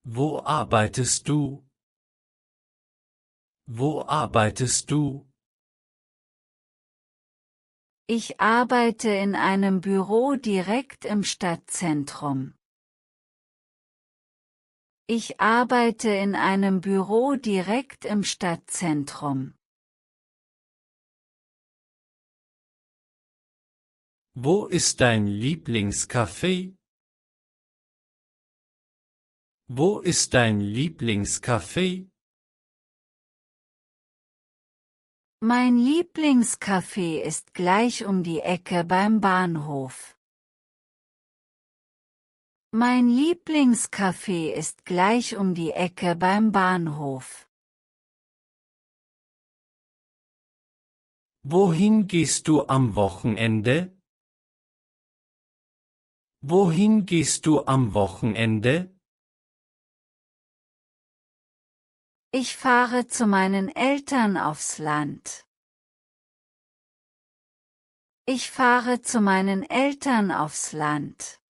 Wo arbeitest du? Wo arbeitest du? Ich arbeite in einem Büro direkt im Stadtzentrum. Ich arbeite in einem Büro direkt im Stadtzentrum. Wo ist dein Lieblingscafé? Wo ist dein Lieblingscafé? Mein Lieblingscafé ist gleich um die Ecke beim Bahnhof. Mein Lieblingscafé ist gleich um die Ecke beim Bahnhof. Wohin gehst du am Wochenende? Wohin gehst du am Wochenende? Ich fahre zu meinen Eltern aufs Land. Ich fahre zu meinen Eltern aufs Land.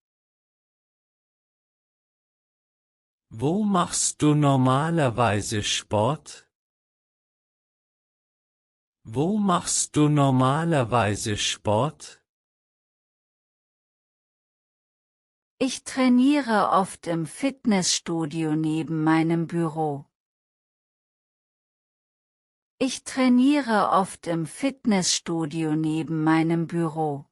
Wo machst du normalerweise Sport? Wo machst du normalerweise Sport? Ich trainiere oft im Fitnessstudio neben meinem Büro. Ich trainiere oft im Fitnessstudio neben meinem Büro.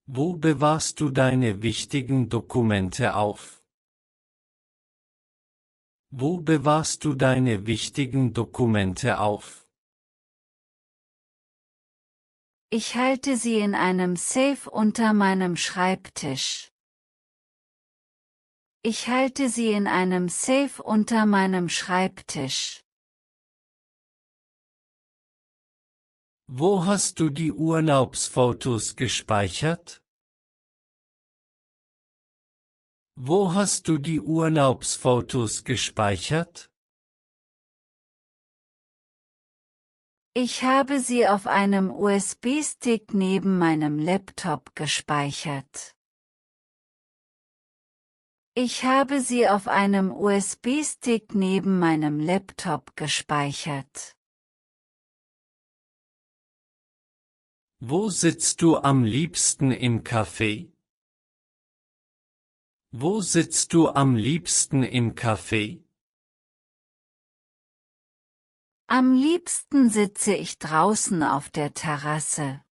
Wo bewahrst du deine wichtigen Dokumente auf? Wo bewahrst du deine wichtigen Dokumente auf? Ich halte sie in einem Safe unter meinem Schreibtisch. Ich halte sie in einem Safe unter meinem Schreibtisch. Wo hast du die Urlaubsfotos gespeichert? Wo hast du die Urlaubsfotos gespeichert? Ich habe sie auf einem USB-Stick neben meinem Laptop gespeichert. Ich habe sie auf einem USB-Stick neben meinem Laptop gespeichert. Wo sitzt du am liebsten im Café? Wo sitzt du am liebsten im Café? Am liebsten sitze ich draußen auf der Terrasse.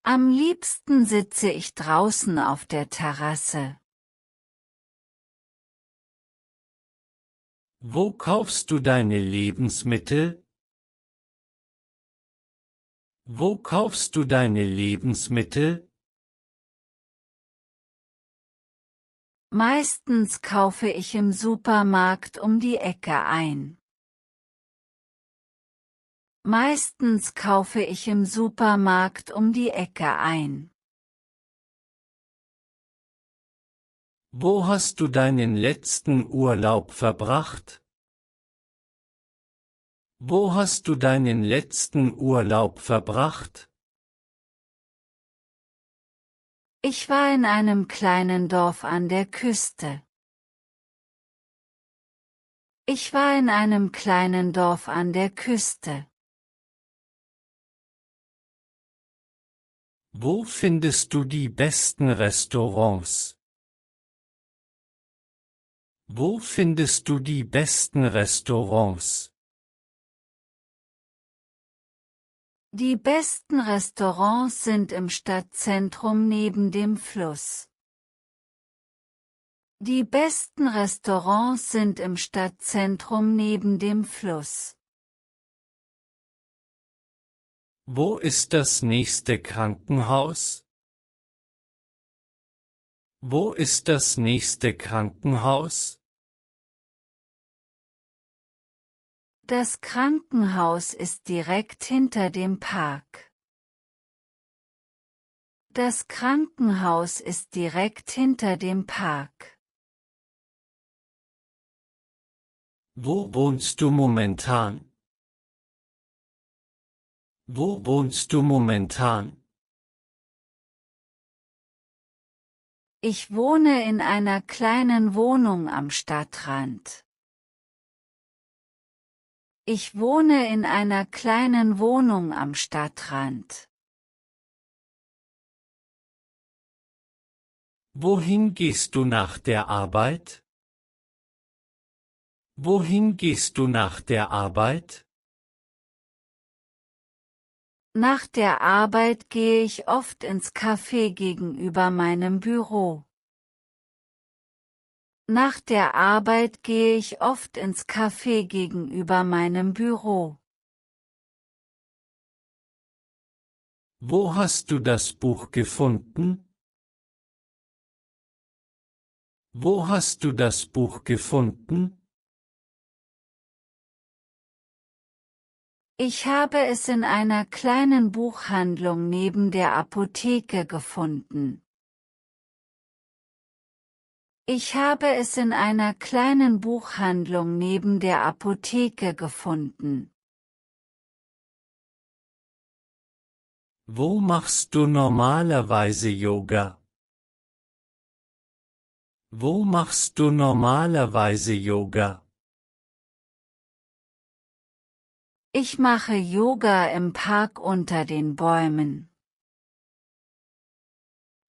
Am liebsten sitze ich draußen auf der Terrasse. Wo kaufst du deine Lebensmittel? Wo kaufst du deine Lebensmittel? Meistens kaufe ich im Supermarkt um die Ecke ein. Meistens kaufe ich im Supermarkt um die Ecke ein. Wo hast du deinen letzten Urlaub verbracht? Wo hast du deinen letzten Urlaub verbracht? Ich war in einem kleinen Dorf an der Küste. Ich war in einem kleinen Dorf an der Küste. Wo findest du die besten Restaurants? Wo findest du die besten Restaurants? Die besten Restaurants sind im Stadtzentrum neben dem Fluss. Die besten Restaurants sind im Stadtzentrum neben dem Fluss. Wo ist das nächste Krankenhaus? Wo ist das nächste Krankenhaus? Das Krankenhaus ist direkt hinter dem Park. Das Krankenhaus ist direkt hinter dem Park. Wo wohnst du momentan? Wo wohnst du momentan? Ich wohne in einer kleinen Wohnung am Stadtrand. Ich wohne in einer kleinen Wohnung am Stadtrand. Wohin gehst du nach der Arbeit? Wohin gehst du nach der Arbeit? Nach der Arbeit gehe ich oft ins Café gegenüber meinem Büro. Nach der Arbeit gehe ich oft ins Café gegenüber meinem Büro. Wo hast du das Buch gefunden? Wo hast du das Buch gefunden? Ich habe es in einer kleinen Buchhandlung neben der Apotheke gefunden. Ich habe es in einer kleinen Buchhandlung neben der Apotheke gefunden. Wo machst du normalerweise Yoga? Wo machst du normalerweise Yoga? Ich mache Yoga im Park unter den Bäumen.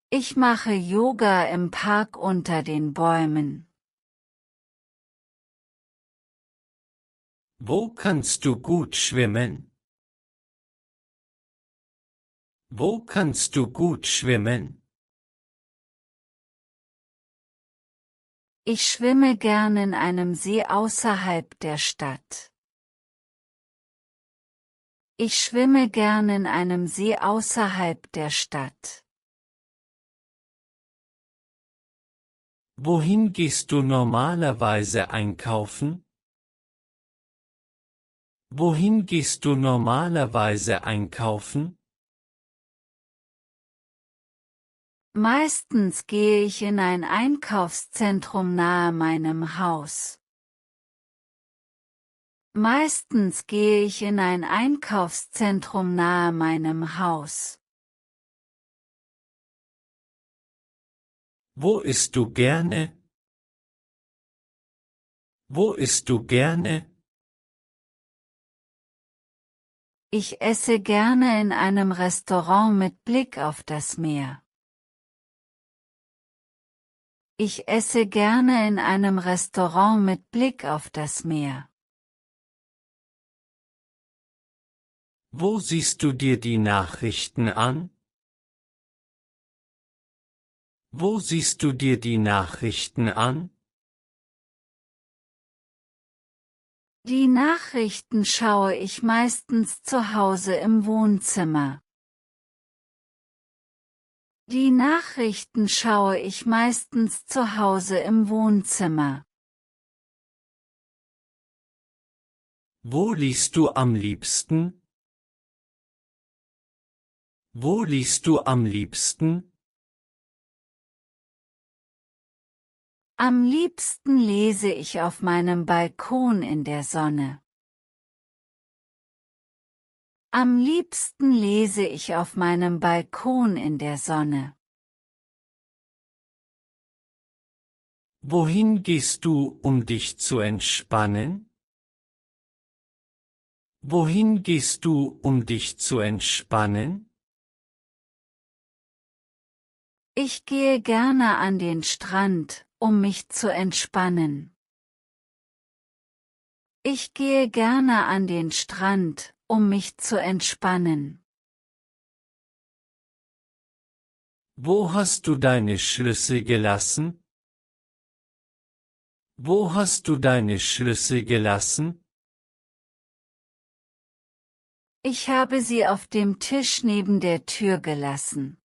Ich mache Yoga im Park unter den Bäumen. Wo kannst du gut schwimmen? Wo kannst du gut schwimmen? Ich schwimme gern in einem See außerhalb der Stadt. Ich schwimme gern in einem See außerhalb der Stadt. Wohin gehst du normalerweise einkaufen? Wohin gehst du normalerweise einkaufen? Meistens gehe ich in ein Einkaufszentrum nahe meinem Haus. Meistens gehe ich in ein Einkaufszentrum nahe meinem Haus. Wo isst du gerne? Wo isst du gerne? Ich esse gerne in einem Restaurant mit Blick auf das Meer. Ich esse gerne in einem Restaurant mit Blick auf das Meer. Wo siehst du dir die Nachrichten an? Wo siehst du dir die Nachrichten an? Die Nachrichten schaue ich meistens zu Hause im Wohnzimmer. Die Nachrichten schaue ich meistens zu Hause im Wohnzimmer. Wo liest du am liebsten? Wo liest du am liebsten? Am liebsten lese ich auf meinem Balkon in der Sonne. Am liebsten lese ich auf meinem Balkon in der Sonne. Wohin gehst du, um dich zu entspannen? Wohin gehst du, um dich zu entspannen? Ich gehe gerne an den Strand, um mich zu entspannen. Ich gehe gerne an den Strand, um mich zu entspannen. Wo hast du deine Schlüssel gelassen? Wo hast du deine Schlüssel gelassen? Ich habe sie auf dem Tisch neben der Tür gelassen.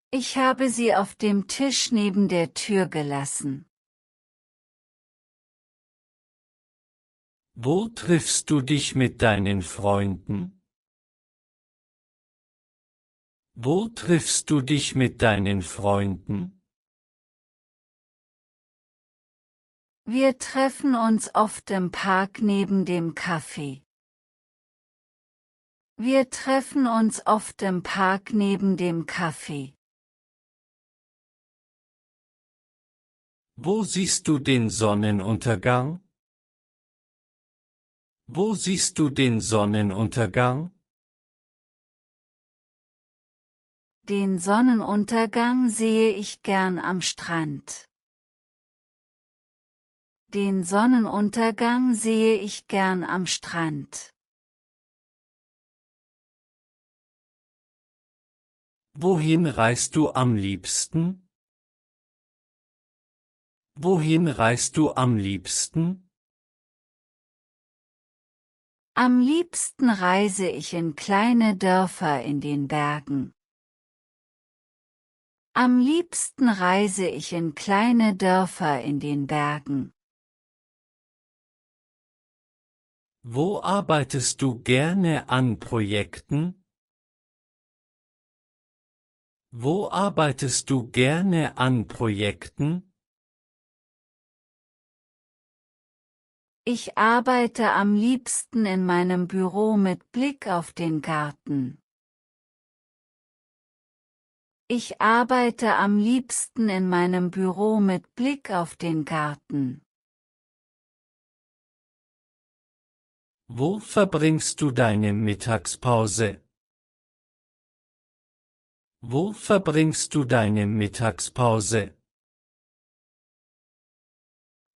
Ich habe sie auf dem Tisch neben der Tür gelassen. Wo triffst du dich mit deinen Freunden? Wo triffst du dich mit deinen Freunden? Wir treffen uns oft im Park neben dem Café. Wir treffen uns oft im Park neben dem Café. Wo siehst du den Sonnenuntergang? Wo siehst du den Sonnenuntergang? Den Sonnenuntergang sehe ich gern am Strand. Den Sonnenuntergang sehe ich gern am Strand. Wohin reist du am liebsten? Wohin reist du am liebsten? Am liebsten reise ich in kleine Dörfer in den Bergen. Am liebsten reise ich in kleine Dörfer in den Bergen. Wo arbeitest du gerne an Projekten? Wo arbeitest du gerne an Projekten? Ich arbeite am liebsten in meinem Büro mit Blick auf den Garten. Ich arbeite am liebsten in meinem Büro mit Blick auf den Garten. Wo verbringst du deine Mittagspause? Wo verbringst du deine Mittagspause?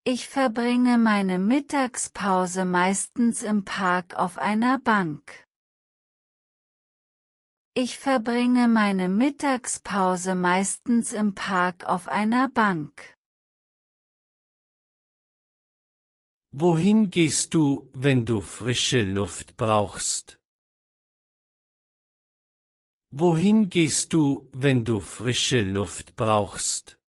Ich verbringe meine Mittagspause meistens im Park auf einer Bank. Ich verbringe meine Mittagspause meistens im Park auf einer Bank. Wohin gehst du, wenn du frische Luft brauchst? Wohin gehst du, wenn du frische Luft brauchst?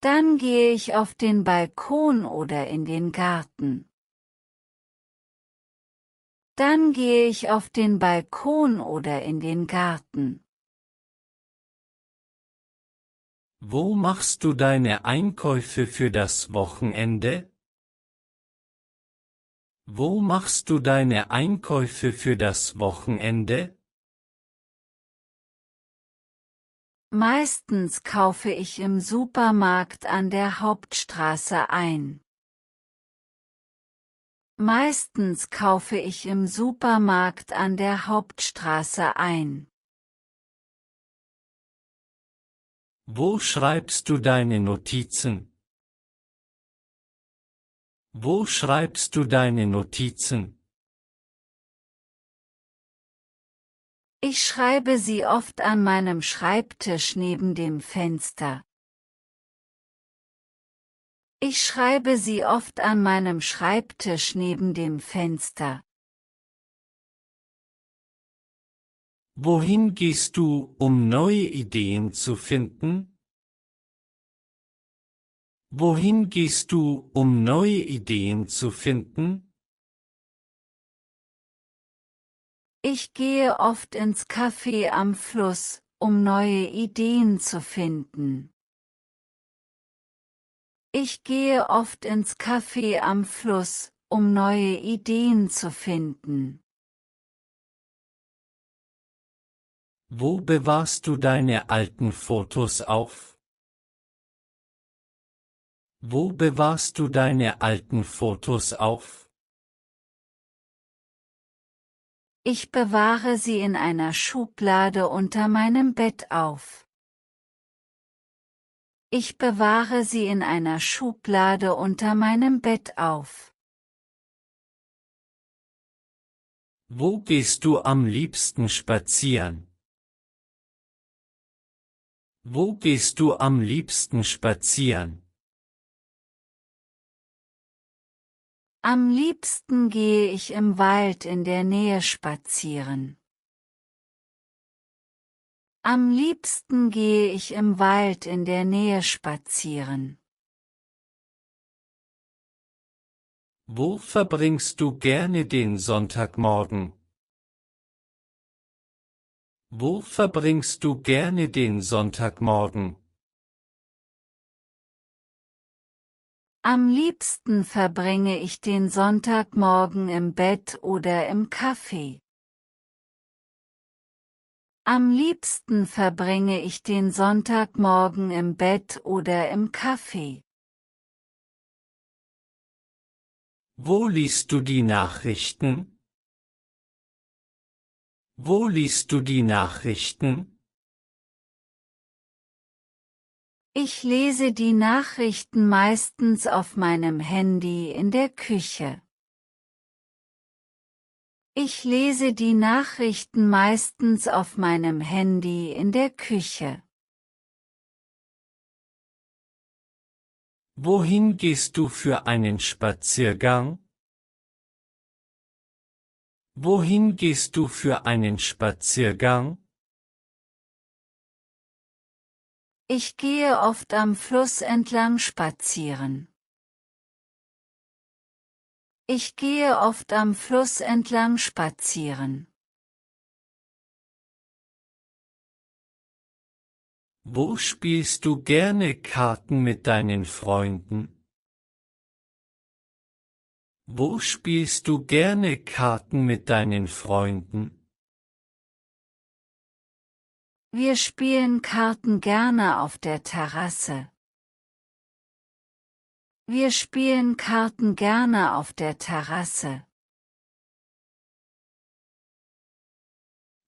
Dann gehe ich auf den Balkon oder in den Garten. Dann gehe ich auf den Balkon oder in den Garten. Wo machst du deine Einkäufe für das Wochenende? Wo machst du deine Einkäufe für das Wochenende? Meistens kaufe ich im Supermarkt an der Hauptstraße ein. Meistens kaufe ich im Supermarkt an der Hauptstraße ein. Wo schreibst du deine Notizen? Wo schreibst du deine Notizen? Ich schreibe sie oft an meinem Schreibtisch neben dem Fenster. Ich schreibe sie oft an meinem Schreibtisch neben dem Fenster. Wohin gehst du, um neue Ideen zu finden? Wohin gehst du, um neue Ideen zu finden? Ich gehe oft ins Café am Fluss, um neue Ideen zu finden. Ich gehe oft ins Café am Fluss, um neue Ideen zu finden. Wo bewahrst du deine alten Fotos auf? Wo bewahrst du deine alten Fotos auf? Ich bewahre sie in einer Schublade unter meinem Bett auf. Ich bewahre sie in einer Schublade unter meinem Bett auf. Wo gehst du am liebsten spazieren? Wo gehst du am liebsten spazieren? Am liebsten gehe ich im Wald in der Nähe spazieren. Am liebsten gehe ich im Wald in der Nähe spazieren. Wo verbringst du gerne den Sonntagmorgen? Wo verbringst du gerne den Sonntagmorgen? Am liebsten verbringe ich den Sonntagmorgen im Bett oder im Café. Am liebsten verbringe ich den Sonntagmorgen im Bett oder im Café. Wo liest du die Nachrichten? Wo liest du die Nachrichten? Ich lese die Nachrichten meistens auf meinem Handy in der Küche. Ich lese die Nachrichten meistens auf meinem Handy in der Küche. Wohin gehst du für einen Spaziergang? Wohin gehst du für einen Spaziergang? Ich gehe oft am Fluss entlang spazieren. Ich gehe oft am Fluss entlang spazieren. Wo spielst du gerne Karten mit deinen Freunden? Wo spielst du gerne Karten mit deinen Freunden? Wir spielen Karten gerne auf der Terrasse. Wir spielen Karten gerne auf der Terrasse.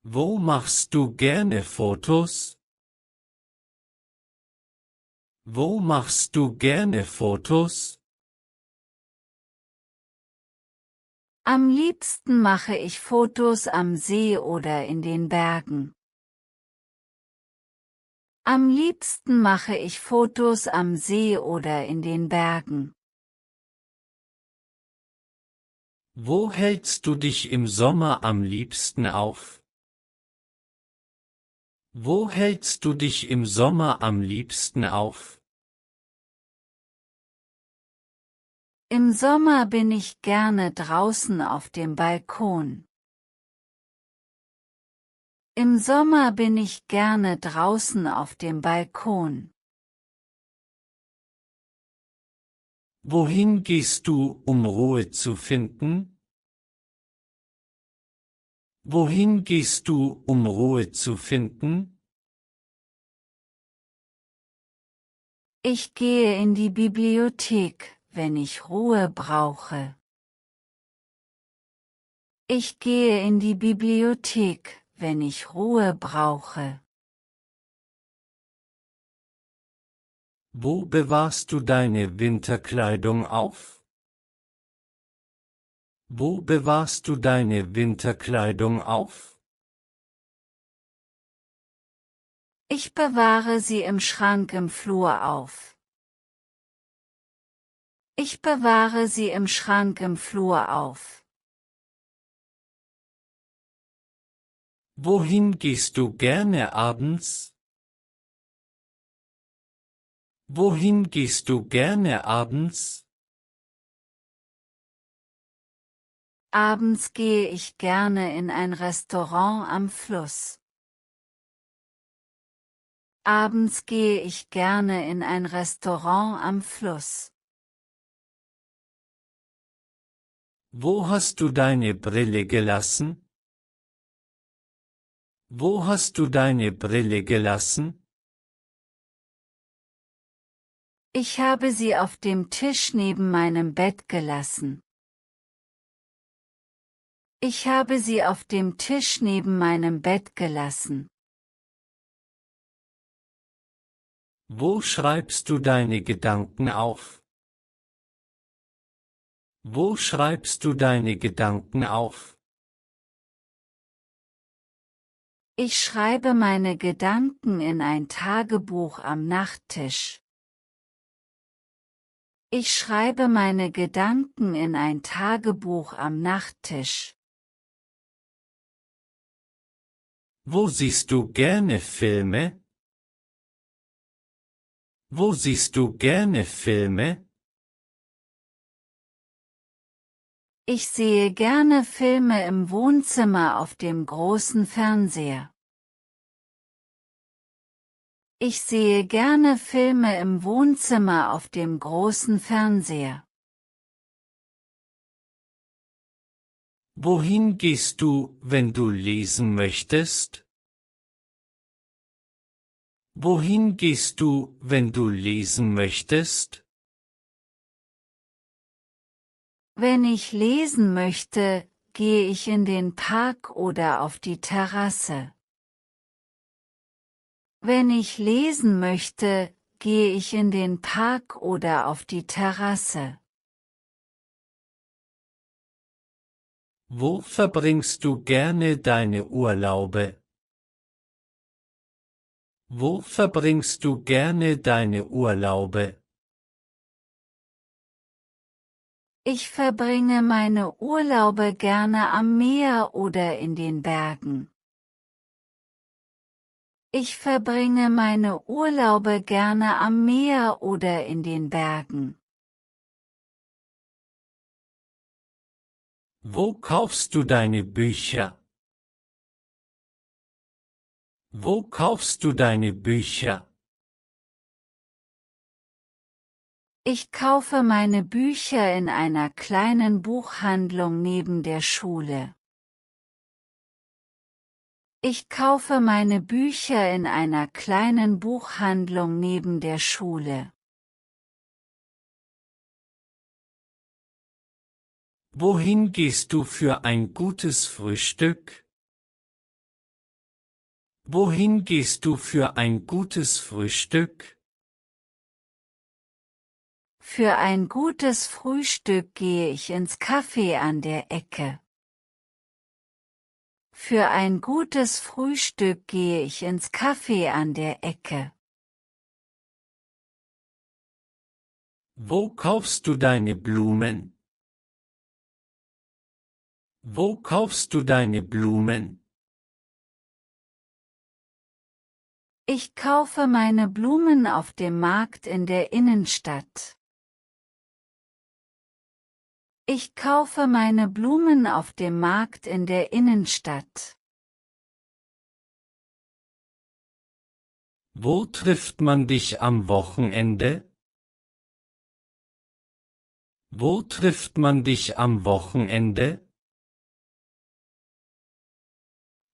Wo machst du gerne Fotos? Wo machst du gerne Fotos? Am liebsten mache ich Fotos am See oder in den Bergen. Am liebsten mache ich Fotos am See oder in den Bergen. Wo hältst du dich im Sommer am liebsten auf? Wo hältst du dich im Sommer am liebsten auf? Im Sommer bin ich gerne draußen auf dem Balkon. Im Sommer bin ich gerne draußen auf dem Balkon. Wohin gehst du, um Ruhe zu finden? Wohin gehst du, um Ruhe zu finden? Ich gehe in die Bibliothek, wenn ich Ruhe brauche. Ich gehe in die Bibliothek, wenn ich Ruhe brauche. Wo bewahrst du deine Winterkleidung auf? Wo bewahrst du deine Winterkleidung auf? Ich bewahre sie im Schrank im Flur auf. Ich bewahre sie im Schrank im Flur auf. Wohin gehst du gerne abends? Wohin gehst du gerne abends? Abends gehe ich gerne in ein Restaurant am Fluss. Abends gehe ich gerne in ein Restaurant am Fluss. Wo hast du deine Brille gelassen? Wo hast du deine Brille gelassen? Ich habe sie auf dem Tisch neben meinem Bett gelassen. Ich habe sie auf dem Tisch neben meinem Bett gelassen. Wo schreibst du deine Gedanken auf? Wo schreibst du deine Gedanken auf? Ich schreibe meine Gedanken in ein Tagebuch am Nachttisch. Ich schreibe meine Gedanken in ein Tagebuch am Nachttisch. Wo siehst du gerne Filme? Wo siehst du gerne Filme? Ich sehe gerne Filme im Wohnzimmer auf dem großen Fernseher. Ich sehe gerne Filme im Wohnzimmer auf dem großen Fernseher. Wohin gehst du, wenn du lesen möchtest? Wohin gehst du, wenn du lesen möchtest? Wenn ich lesen möchte, gehe ich in den Park oder auf die Terrasse. Wenn ich lesen möchte, gehe ich in den Park oder auf die Terrasse. Wo verbringst du gerne deine Urlaube? Wo verbringst du gerne deine Urlaube? Ich verbringe meine Urlaube gerne am Meer oder in den Bergen. Ich verbringe meine Urlaube gerne am Meer oder in den Bergen. Wo kaufst du deine Bücher? Wo kaufst du deine Bücher? Ich kaufe meine Bücher in einer kleinen Buchhandlung neben der Schule. Ich kaufe meine Bücher in einer kleinen Buchhandlung neben der Schule. Wohin gehst du für ein gutes Frühstück? Wohin gehst du für ein gutes Frühstück? Für ein gutes Frühstück gehe ich ins Café an der Ecke. Für ein gutes Frühstück gehe ich ins Café an der Ecke. Wo kaufst du deine Blumen? Wo kaufst du deine Blumen? Ich kaufe meine Blumen auf dem Markt in der Innenstadt. Ich kaufe meine Blumen auf dem Markt in der Innenstadt. Wo trifft man dich am Wochenende? Wo trifft man dich am Wochenende?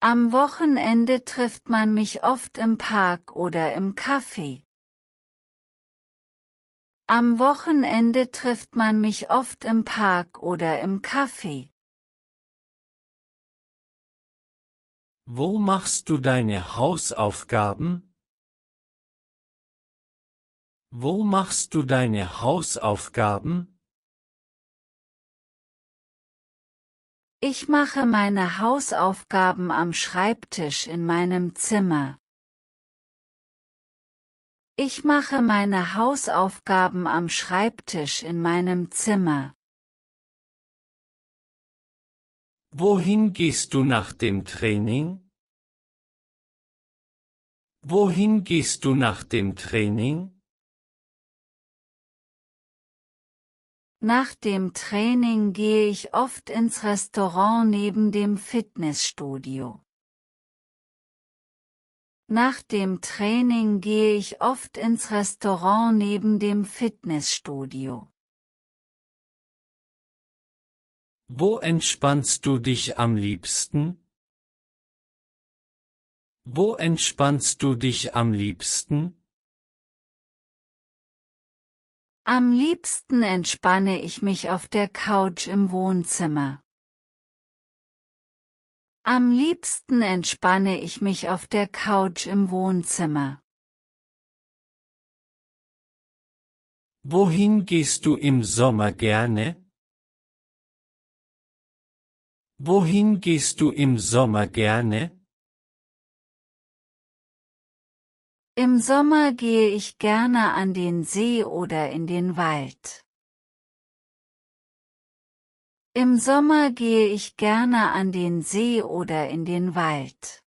Am Wochenende trifft man mich oft im Park oder im Café. Am Wochenende trifft man mich oft im Park oder im Café. Wo machst du deine Hausaufgaben? Wo machst du deine Hausaufgaben? Ich mache meine Hausaufgaben am Schreibtisch in meinem Zimmer. Ich mache meine Hausaufgaben am Schreibtisch in meinem Zimmer. Wohin gehst du nach dem Training? Wohin gehst du nach dem Training? Nach dem Training gehe ich oft ins Restaurant neben dem Fitnessstudio. Nach dem Training gehe ich oft ins Restaurant neben dem Fitnessstudio. Wo entspannst du dich am liebsten? Wo entspannst du dich am liebsten? Am liebsten entspanne ich mich auf der Couch im Wohnzimmer. Am liebsten entspanne ich mich auf der Couch im Wohnzimmer. Wohin gehst du im Sommer gerne? Wohin gehst du im Sommer gerne? Im Sommer gehe ich gerne an den See oder in den Wald. Im Sommer gehe ich gerne an den See oder in den Wald.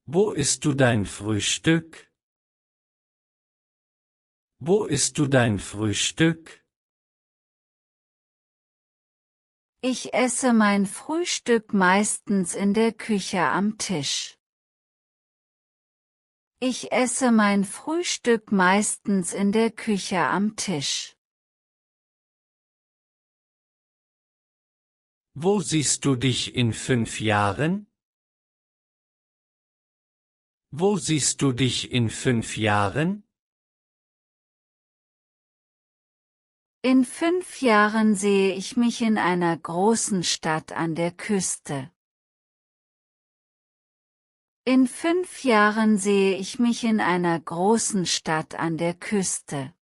Wo isst du dein Frühstück? Wo isst du dein Frühstück? Ich esse mein Frühstück meistens in der Küche am Tisch. Ich esse mein Frühstück meistens in der Küche am Tisch. Wo siehst du dich in 5 Jahren? Wo siehst du dich in 5 Jahren? In 5 Jahren sehe ich mich in einer großen Stadt an der Küste. In 5 Jahren sehe ich mich in einer großen Stadt an der Küste.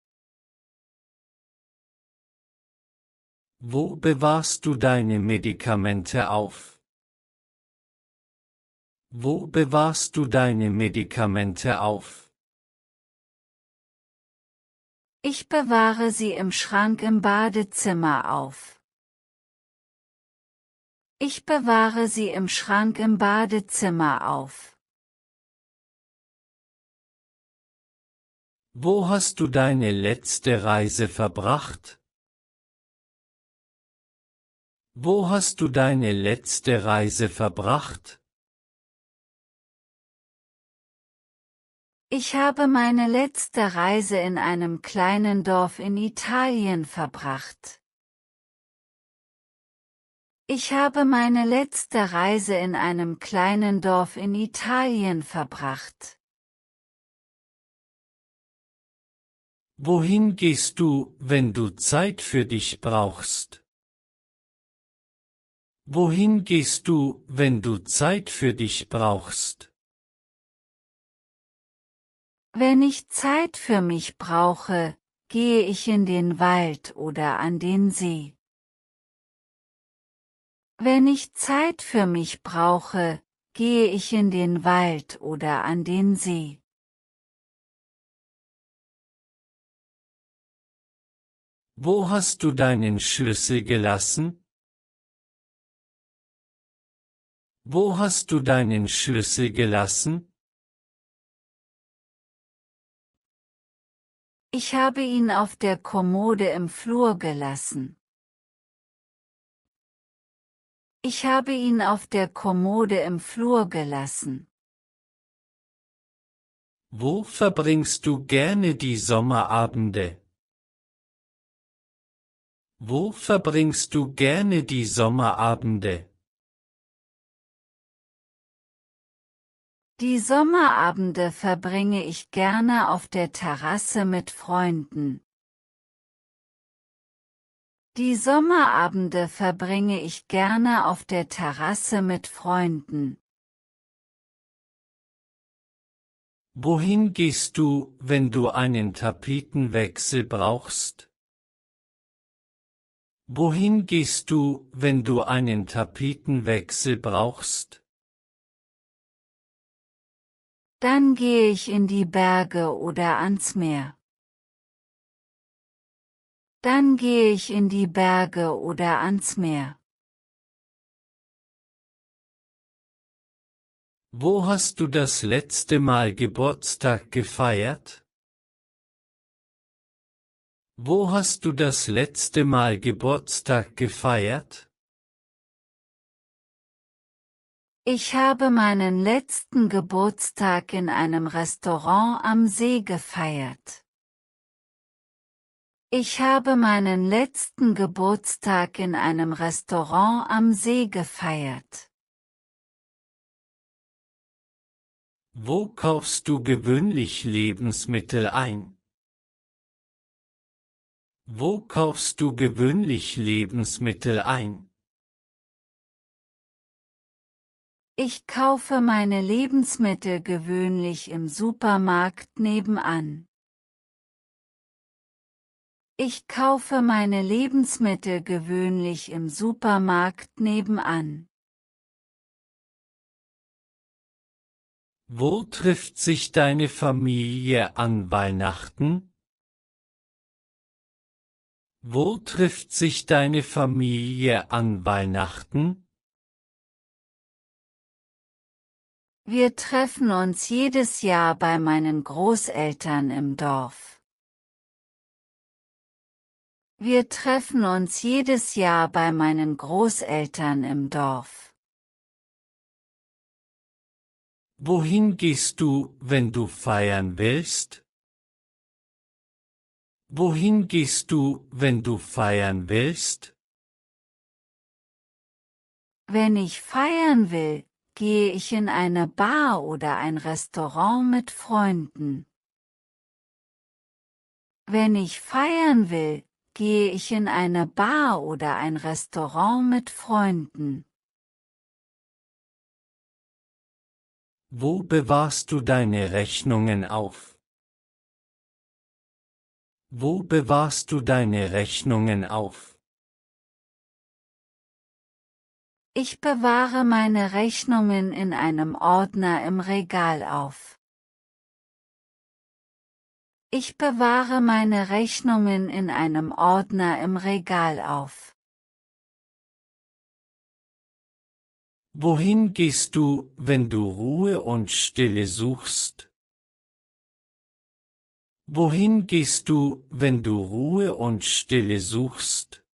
Wo bewahrst du deine Medikamente auf? Wo bewahrst du deine Medikamente auf? Ich bewahre sie im Schrank im Badezimmer auf. Ich bewahre sie im Schrank im Badezimmer auf. Wo hast du deine letzte Reise verbracht? Wo hast du deine letzte Reise verbracht? Ich habe meine letzte Reise in einem kleinen Dorf in Italien verbracht. Ich habe meine letzte Reise in einem kleinen Dorf in Italien verbracht. Wohin gehst du, wenn du Zeit für dich brauchst? Wohin gehst du, wenn du Zeit für dich brauchst? Wenn ich Zeit für mich brauche, gehe ich in den Wald oder an den See. Wenn ich Zeit für mich brauche, gehe ich in den Wald oder an den See. Wo hast du deinen Schlüssel gelassen? Wo hast du deinen Schlüssel gelassen? Ich habe ihn auf der Kommode im Flur gelassen. Ich habe ihn auf der Kommode im Flur gelassen. Wo verbringst du gerne die Sommerabende? Wo verbringst du gerne die Sommerabende? Die Sommerabende verbringe ich gerne auf der Terrasse mit Freunden. Die Sommerabende verbringe ich gerne auf der Terrasse mit Freunden. Wohin gehst du, wenn du einen Tapetenwechsel brauchst? Wohin gehst du, wenn du einen Tapetenwechsel brauchst? Dann gehe ich in die Berge oder ans Meer. Dann gehe ich in die Berge oder ans Meer. Wo hast du das letzte Mal Geburtstag gefeiert? Wo hast du das letzte Mal Geburtstag gefeiert? Ich habe meinen letzten Geburtstag in einem Restaurant am See gefeiert. Ich habe meinen letzten Geburtstag in einem Restaurant am See gefeiert. Wo kaufst du gewöhnlich Lebensmittel ein? Wo kaufst du gewöhnlich Lebensmittel ein? Ich kaufe meine Lebensmittel gewöhnlich im Supermarkt nebenan. Ich kaufe meine Lebensmittel gewöhnlich im Supermarkt nebenan. Wo trifft sich deine Familie an Weihnachten? Wo trifft sich deine Familie an Weihnachten? Wir treffen uns jedes Jahr bei meinen Großeltern im Dorf. Wir treffen uns jedes Jahr bei meinen Großeltern im Dorf. Wohin gehst du, wenn du feiern willst? Wohin gehst du, wenn du feiern willst? Wenn ich feiern will, gehe ich in eine Bar oder ein Restaurant mit Freunden. Wenn ich feiern will, gehe ich in eine Bar oder ein Restaurant mit Freunden. Wo bewahrst du deine Rechnungen auf? Wo bewahrst du deine Rechnungen auf? Ich bewahre meine Rechnungen in einem Ordner im Regal auf. Ich bewahre meine Rechnungen in einem Ordner im Regal auf. Wohin gehst du, wenn du Ruhe und Stille suchst? Wohin gehst du, wenn du Ruhe und Stille suchst?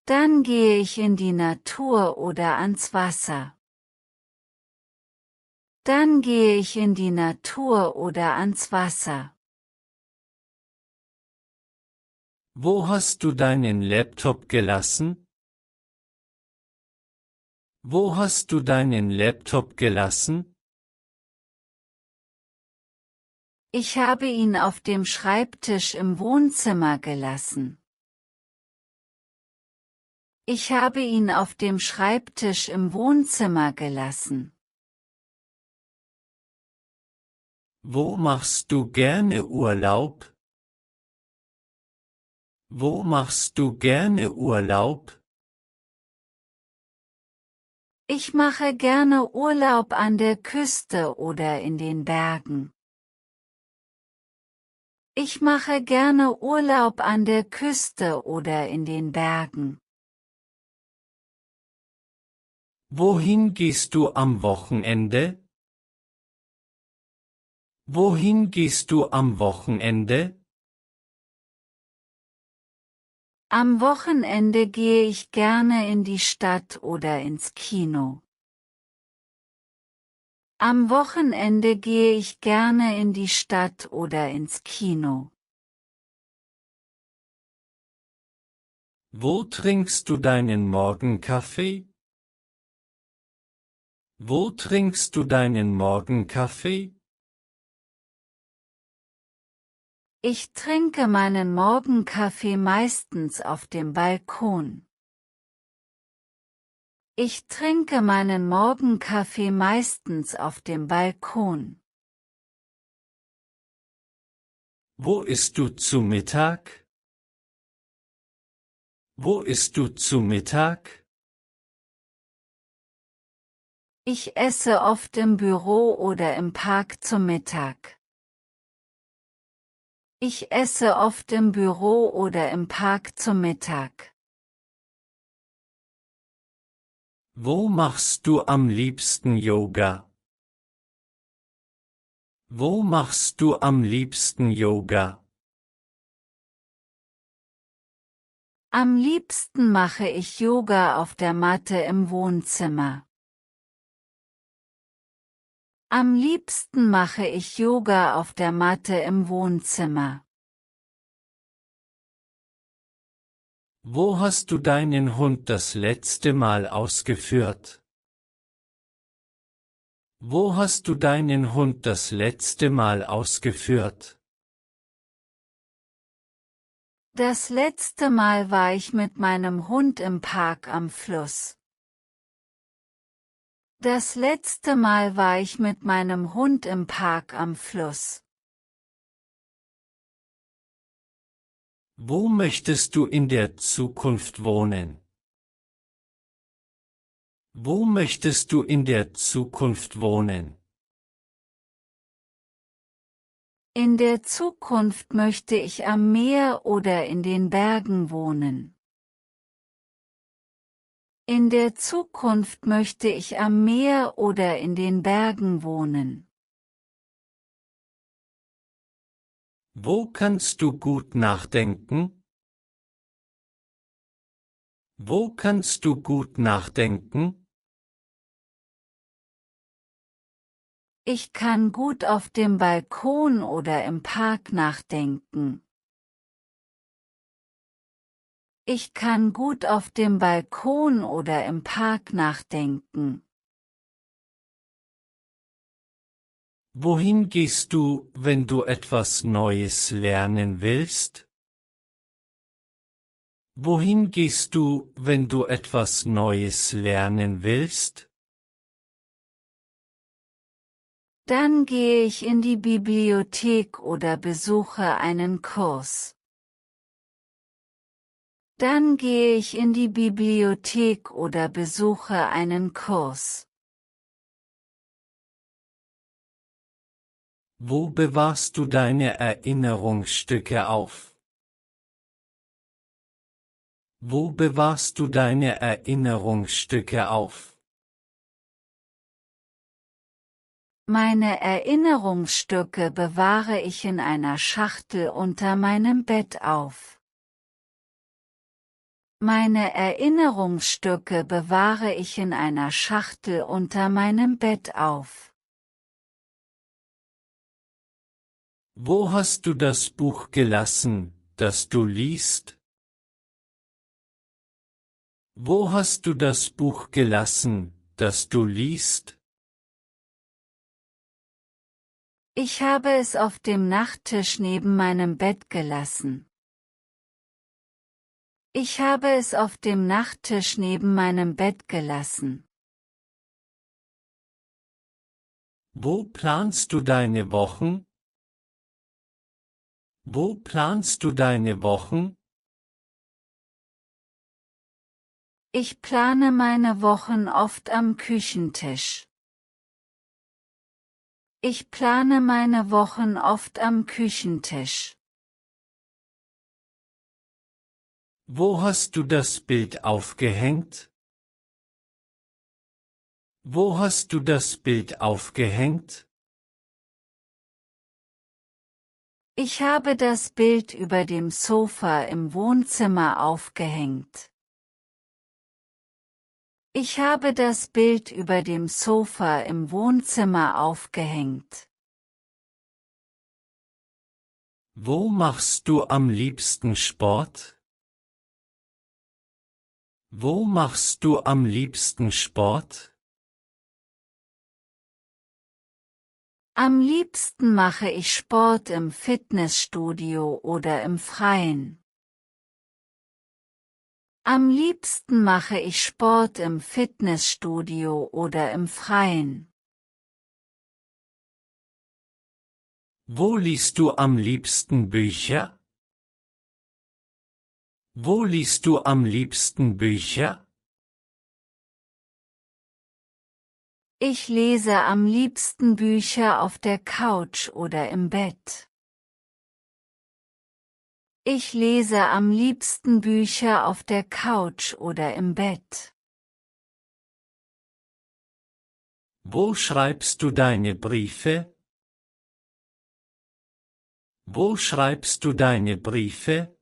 Dann gehe ich in die Natur oder ans Wasser. Dann gehe ich in die Natur oder ans Wasser. Wo hast du deinen Laptop gelassen? Wo hast du deinen Laptop gelassen? Ich habe ihn auf dem Schreibtisch im Wohnzimmer gelassen. Ich habe ihn auf dem Schreibtisch im Wohnzimmer gelassen. Wo machst du gerne Urlaub? Wo machst du gerne Urlaub? Ich mache gerne Urlaub an der Küste oder in den Bergen. Ich mache gerne Urlaub an der Küste oder in den Bergen. Wohin gehst du am Wochenende? Wohin gehst du am Wochenende? Am Wochenende gehe ich gerne in die Stadt oder ins Kino. Am Wochenende gehe ich gerne in die Stadt oder ins Kino. Wo trinkst du deinen Morgenkaffee? Wo trinkst du deinen Morgenkaffee? Ich trinke meinen Morgenkaffee meistens auf dem Balkon. Ich trinke meinen Morgenkaffee meistens auf dem Balkon. Wo isst du zu Mittag? Wo isst du zu Mittag? Ich esse oft im Büro oder im Park zu Mittag. Ich esse oft im Büro oder im Park zu Mittag. Wo machst du am liebsten Yoga? Wo machst du am liebsten Yoga? Am liebsten mache ich Yoga auf der Matte im Wohnzimmer. Am liebsten mache ich Yoga auf der Matte im Wohnzimmer. Wo hast du deinen Hund das letzte Mal ausgeführt? Wo hast du deinen Hund das letzte Mal ausgeführt? Das letzte Mal war ich mit meinem Hund im Park am Fluss. Das letzte Mal war ich mit meinem Hund im Park am Fluss. Wo möchtest du in der Zukunft wohnen? Wo möchtest du in der Zukunft wohnen? In der Zukunft möchte ich am Meer oder in den Bergen wohnen. In der Zukunft möchte ich am Meer oder in den Bergen wohnen. Wo kannst du gut nachdenken? Wo kannst du gut nachdenken? Ich kann gut auf dem Balkon oder im Park nachdenken. Ich kann gut auf dem Balkon oder im Park nachdenken. Wohin gehst du, wenn du etwas Neues lernen willst? Wohin gehst du, wenn du etwas Neues lernen willst? Dann gehe ich in die Bibliothek oder besuche einen Kurs. Dann gehe ich in die Bibliothek oder besuche einen Kurs. Wo bewahrst du deine Erinnerungsstücke auf? Wo bewahrst du deine Erinnerungsstücke auf? Meine Erinnerungsstücke bewahre ich in einer Schachtel unter meinem Bett auf. Meine Erinnerungsstücke bewahre ich in einer Schachtel unter meinem Bett auf. Wo hast du das Buch gelassen, das du liest? Wo hast du das Buch gelassen, das du liest? Ich habe es auf dem Nachttisch neben meinem Bett gelassen. Ich habe es auf dem Nachttisch neben meinem Bett gelassen. Wo planst du deine Wochen? Wo planst du deine Wochen? Ich plane meine Wochen oft am Küchentisch. Ich plane meine Wochen oft am Küchentisch. Wo hast du das Bild aufgehängt? Wo hast du das Bild aufgehängt? Ich habe das Bild über dem Sofa im Wohnzimmer aufgehängt. Ich habe das Bild über dem Sofa im Wohnzimmer aufgehängt. Wo machst du am liebsten Sport? Wo machst du am liebsten Sport? Am liebsten mache ich Sport im Fitnessstudio oder im Freien. Am liebsten mache ich Sport im Fitnessstudio oder im Freien. Wo liest du am liebsten Bücher? Wo liest du am liebsten Bücher? Ich lese am liebsten Bücher auf der Couch oder im Bett. Ich lese am liebsten Bücher auf der Couch oder im Bett. Wo schreibst du deine Briefe? Wo schreibst du deine Briefe?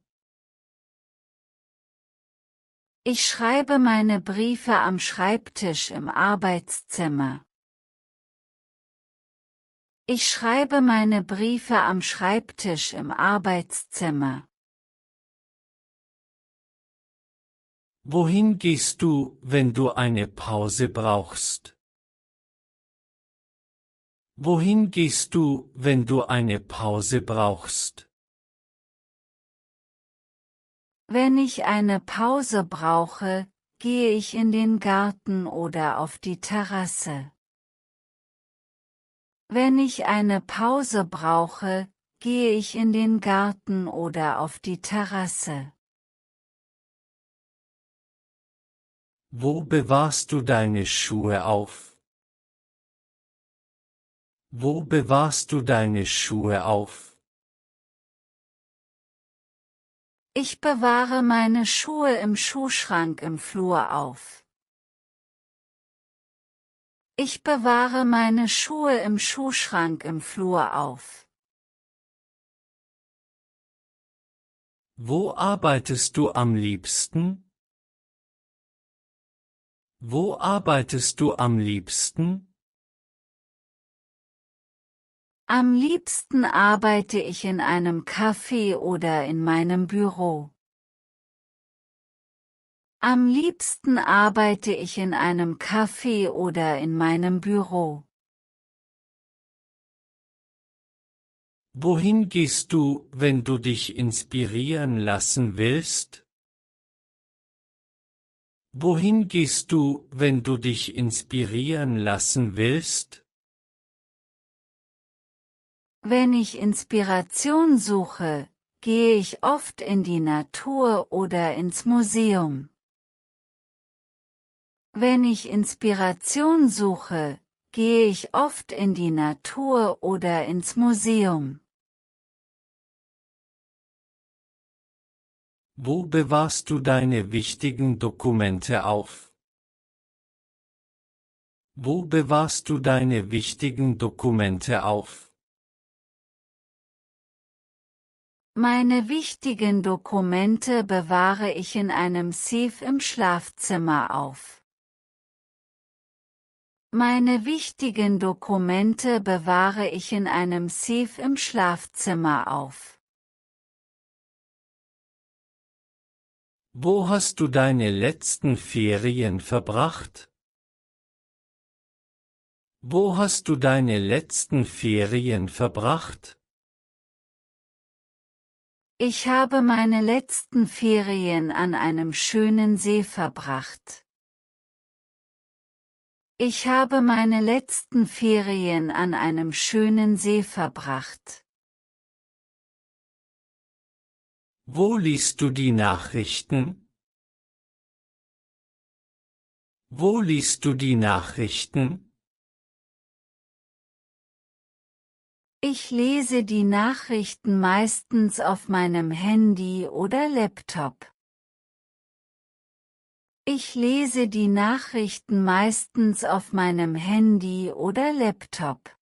Ich schreibe meine Briefe am Schreibtisch im Arbeitszimmer. Ich schreibe meine Briefe am Schreibtisch im Arbeitszimmer. Wohin gehst du, wenn du eine Pause brauchst? Wohin gehst du, wenn du eine Pause brauchst? Wenn ich eine Pause brauche, gehe ich in den Garten oder auf die Terrasse. Wenn ich eine Pause brauche, gehe ich in den Garten oder auf die Terrasse. Wo bewahrst du deine Schuhe auf? Wo bewahrst du deine Schuhe auf? Ich bewahre meine Schuhe im Schuhschrank im Flur auf. Ich bewahre meine Schuhe im Schuhschrank im Flur auf. Wo arbeitest du am liebsten? Wo arbeitest du am liebsten? Am liebsten arbeite ich in einem Café oder in meinem Büro. Am liebsten arbeite ich in einem Café oder in meinem Büro. Wohin gehst du, wenn du dich inspirieren lassen willst? Wohin gehst du, wenn du dich inspirieren lassen willst? Wenn ich Inspiration suche, gehe ich oft in die Natur oder ins Museum. Wenn ich Inspiration suche, gehe ich oft in die Natur oder ins Museum. Wo bewahrst du deine wichtigen Dokumente auf? Wo bewahrst du deine wichtigen Dokumente auf? Meine wichtigen Dokumente bewahre ich in einem Safe im Schlafzimmer auf. Meine wichtigen Dokumente bewahre ich in einem Safe im Schlafzimmer auf. Wo hast du deine letzten Ferien verbracht? Wo hast du deine letzten Ferien verbracht? Ich habe meine letzten Ferien an einem schönen See verbracht. Ich habe meine letzten Ferien an einem schönen See verbracht. Wo liest du die Nachrichten? Wo liest du die Nachrichten? Ich lese die Nachrichten meistens auf meinem Handy oder Laptop. Ich lese die Nachrichten meistens auf meinem Handy oder Laptop.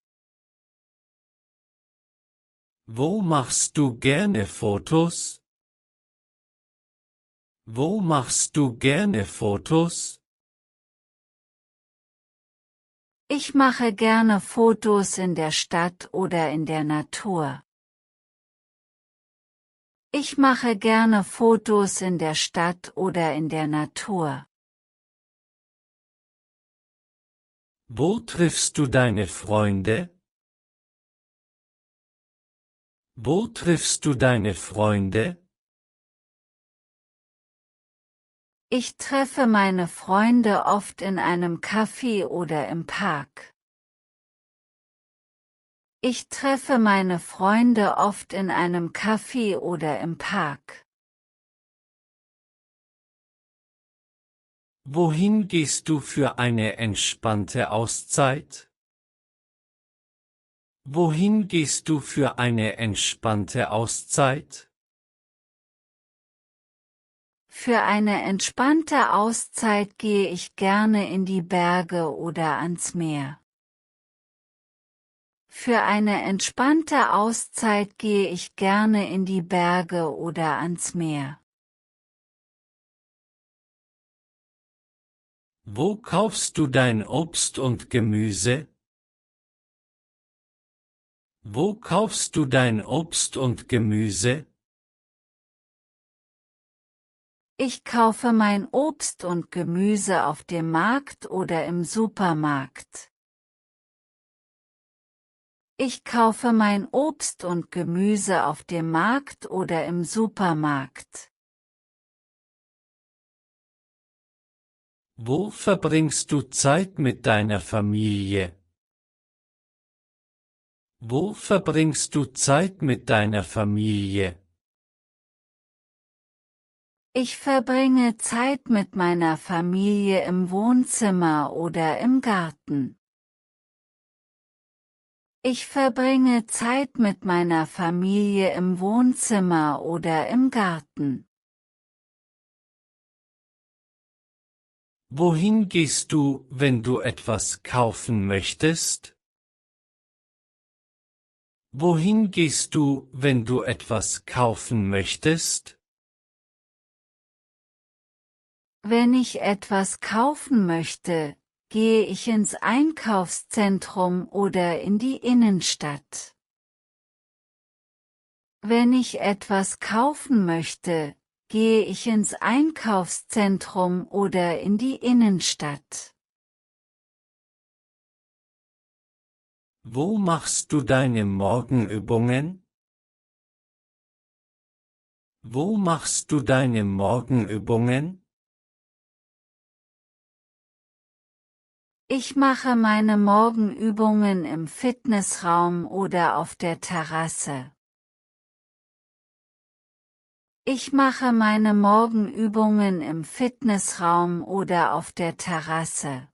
Wo machst du gerne Fotos? Wo machst du gerne Fotos? Ich mache gerne Fotos in der Stadt oder in der Natur. Ich mache gerne Fotos in der Stadt oder in der Natur. Wo triffst du deine Freunde? Wo triffst du deine Freunde? Ich treffe meine Freunde oft in einem Café oder im Park. Ich treffe meine Freunde oft in einem Café oder im Park. Wohin gehst du für eine entspannte Auszeit? Wohin gehst du für eine entspannte Auszeit? Für eine entspannte Auszeit gehe ich gerne in die Berge oder ans Meer. Für eine entspannte Auszeit gehe ich gerne in die Berge oder ans Meer. Wo kaufst du dein Obst und Gemüse? Wo kaufst du dein Obst und Gemüse? Ich kaufe mein Obst und Gemüse auf dem Markt oder im Supermarkt. Ich kaufe mein Obst und Gemüse auf dem Markt oder im Supermarkt. Wo verbringst du Zeit mit deiner Familie? Wo verbringst du Zeit mit deiner Familie? Ich verbringe Zeit mit meiner Familie im Wohnzimmer oder im Garten. Ich verbringe Zeit mit meiner Familie im Wohnzimmer oder im Garten. Wohin gehst du, wenn du etwas kaufen möchtest? Wohin gehst du, wenn du etwas kaufen möchtest? Wenn ich etwas kaufen möchte, gehe ich ins Einkaufszentrum oder in die Innenstadt. Wenn ich etwas kaufen möchte, Gehe ich ins Einkaufszentrum oder in die Innenstadt? Wo machst du deine Morgenübungen? Wo machst du deine Morgenübungen? Ich mache meine Morgenübungen im Fitnessraum oder auf der Terrasse. Ich mache meine Morgenübungen im Fitnessraum oder auf der Terrasse.